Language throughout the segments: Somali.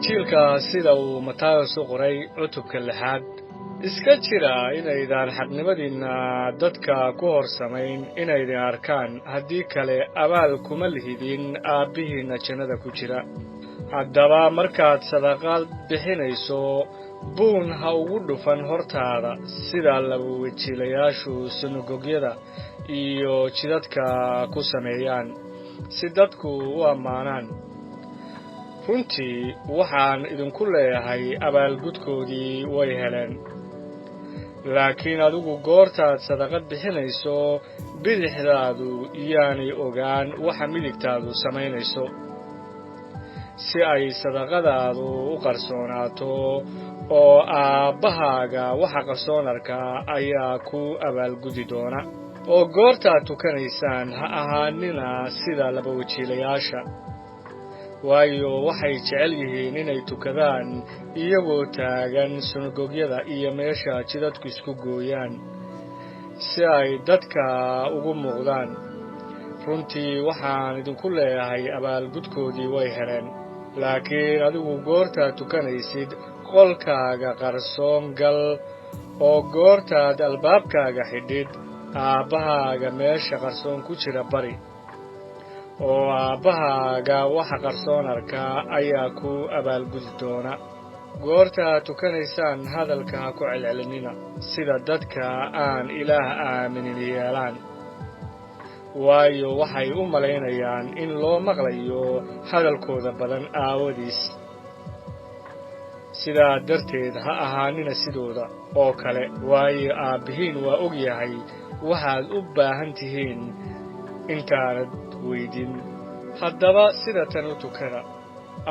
injiilka sida uu Matayos u qoray cutubka 6 iska jira inaydaan xaqnimadiina dadka ku horsamayn inaydin arkaan haddii kale abaal kuma lihidin aabbihiina jannada ku jira haddaba markaad sadaqad bixinayso buun ha ugu dhufan hortaada sida laba wajiilayaashu sunagogyada iyo jidadka ku sameeyaan si dadku u ammaanaan runtii waxaan idinku leeyahay abaalgudkoodii way heleen laakiin adigu goortaad sadaqad bixinayso bidixdaadu iyaanay ogaan waxa midigtaadu samaynayso si ay sadaqadaadu u qarsoonaato oo aabbahaaga waxa qarsoon arkaa ayaa ku abaalgudi doona oo goortaad tukanaysaan ha ahaanina sida laba wajiilayaasha waayo waxay jecel yihiin inay tukadaan iyagoo taagan sunagogyada iyo meesha jidadku isku gooyaan si ay dadka ugu muuqdaan runtii waxaan idinku leeyahay abaalgudkoodii way heleen laakiin adigu goortaad tukanaysid qolkaaga qarsoon gal oo goortaad albaabkaaga xidhid aabbahaaga meesha qarsoon ku jira bari oo aabbahaaga waxa qarsoon arkaa ayaa ku abaalgudi doona goortaad tukanaysaan hadalka ha ku celcelinina sida dadka aan ilaah aaminin yeelaan waayo waxay u malaynayaan in loo maqlayo hadalkooda badan aawadiis sidaa darteed ha ahaanina sidooda oo kale waayo aabbihiin waa og yahay waxaad u baahan tihiin intaanad weydin haddaba sida tan u tukada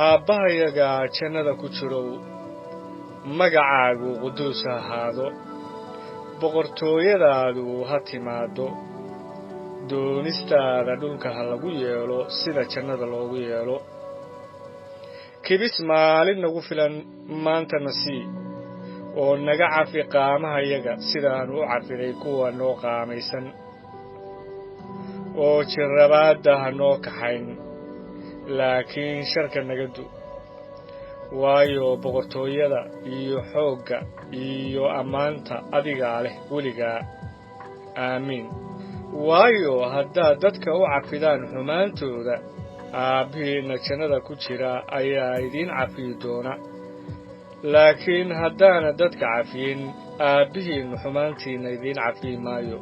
aabbahayaga jannada ku jirow magacaagu quduus ha ahaado boqortooyadaadu ha timaado doonistaada dhulka ha lagu yeelo sida jannada loogu yeelo kibis maalin nagu filan maantana sii oo naga cafi qaamahayaga sidaanu u cafiday kuwa noo qaamaysan oo jirrabaadda ha noo kaxayn laakiin sharka naga du waayo boqortooyada iyo xoogga iyo ammaanta adigaa leh weligaa aamiin waayo haddaad dadka u cafidaan xumaantooda aabbihiinna jannada ku jira ayaa idiin cafiyi doona laakiin haddaana dadka cafiyin aabbihiinna xumaantiinna idiin cafiyi maayo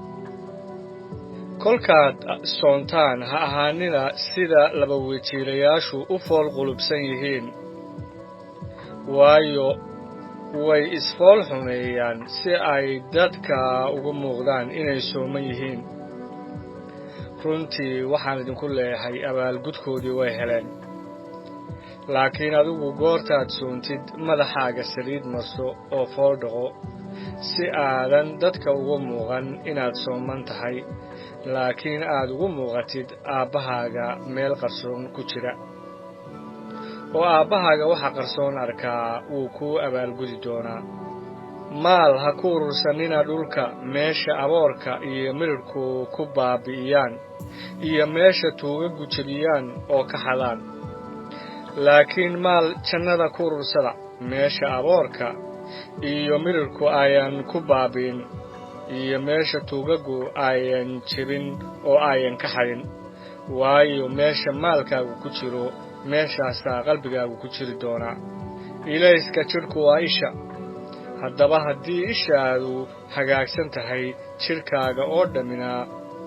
kolkaad soontaan ha ahaanina sida laba wajiilayaashu u fool qulubsan yihiin waayo way isfool xumeeyaan si ay dadka ugu muuqdaan inay sooman yihiin runtii waxaan idinku leeyahay abaalgudkoodii way heleen laakiin adigu goortaad soontid madaxaaga saliid marso oo fool dhaqo si aadan dadka ugu muuqan inaad sooman tahay laakiin aad ugu muuqatid aabbahaaga meel qarsoon ku jira oo aabbahaaga waxa qarsoon arkaa wuu kuu abaalgudi doonaa maal ha ku urursanina dhulka meesha aboorka iyo midhidhku ku baabi'iyaan iyo meesha tuugagu jebiyaan oo ka xadaan laakiin maal jannada ku urursada meesha aboorka iyo midhidhku ayan ku baabi'in iyo meesha tuugagu ayan jebin oo ayan ka xadin waayo meesha maalkaagu ku jiro meeshaasaa qalbigaagu ku jiri doonaa ilayska jidhku waa isha haddaba haddii ishaadu hagaagsan tahay jidhkaaga oo dhammina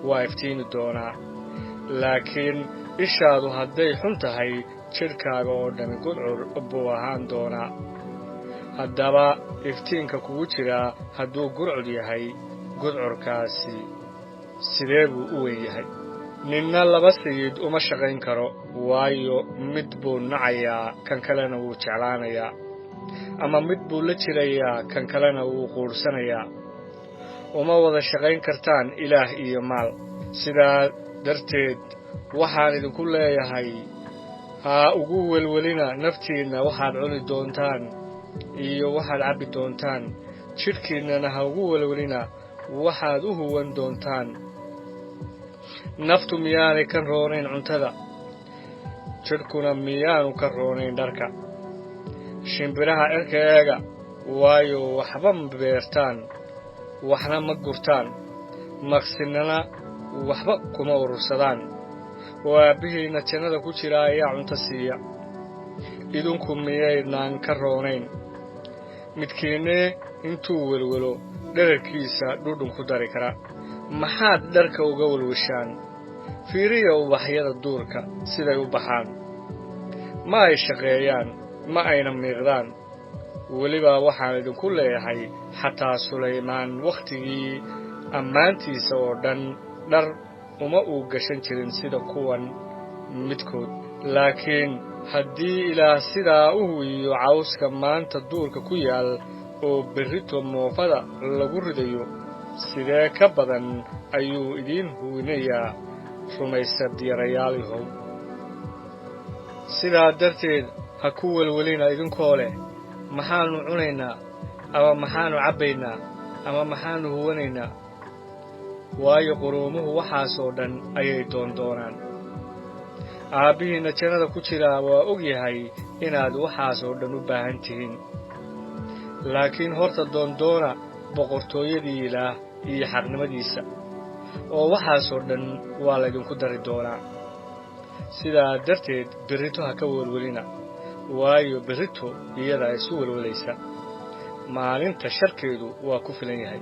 waa iftiimi doonaa laakiin ishaadu hadday xun tahay jidhkaaga oo dhammi gudcur buu ahaan doonaa haddaba iftiinka kugu jiraa hadduu gudcur yahay gudcurkaasi sidee buu u weyn yahay ninna laba sayid uma shaqayn karo waayo mid buu nacayaa kan kalena wuu jeclaanayaa ama mid buu la jirayaa kan kalena wuu quudhsanayaa uma wada shaqayn kartaan ilaah iyo maal sidaa darteed waxaan idinku leeyahay ha ugu welwelina naftiinna waxaad cuni doontaan iyo waxaad cabbi doontaan jidhkiinnana ha ugu welwelina waxaad u huwan doontaan naftu miyaanay ka roonayn cuntada jidhkuna miyaanu ka roonayn dharka shimbiraha cirkaaga waayo waxba ma beertaan waxna ma gurtaan maqsinana waxba kuma urursadaan waabihiina jannada ku jira ayaa cunto siiya idinku miyaynaan ka roonayn midkiinne intuu welwelo dherarkiisa dhudhun ku dari kara maxaad dharka uga welweshaan fiiriya ubaxyada duurka siday u baxaan ma ay shaqeeyaan ma ayna miiqdaan weliba waxaan idinku leeyahay xataa Sulaymaan waqtigii ammaantiisa oo dhan dhar uma uu gashan jirin sida kuwan midkood laakiin haddii Ilaah sidaa u huwiyo cawska maanta duurka ku yaal oo berrito moofada lagu ridayo sidee ka badan ayuu idiin huwinayaa rumaysad yarayaalihow sidaa darteed ha ku welwelina idinkoo leh maxaanu cunaynaa ama maxaanu cabbaynaa ama maxaanu huwanaynaa waayo quruumuhu waxaas oo dhan ayay doondoonaan aabbihiina jannada ku jira waa og yahay inaad waxaas oo dhan u baahan tihiin laakiin horta doondoona boqortooyadii Ilaah iyo xaqnimadiisa oo waxaas oo dhan waa laydinku dari doonaa sidaa darteed berrito ha ka welwelina waayo berrito iyada isu welwelaysa maalinta sharkeedu waa ku filan yahay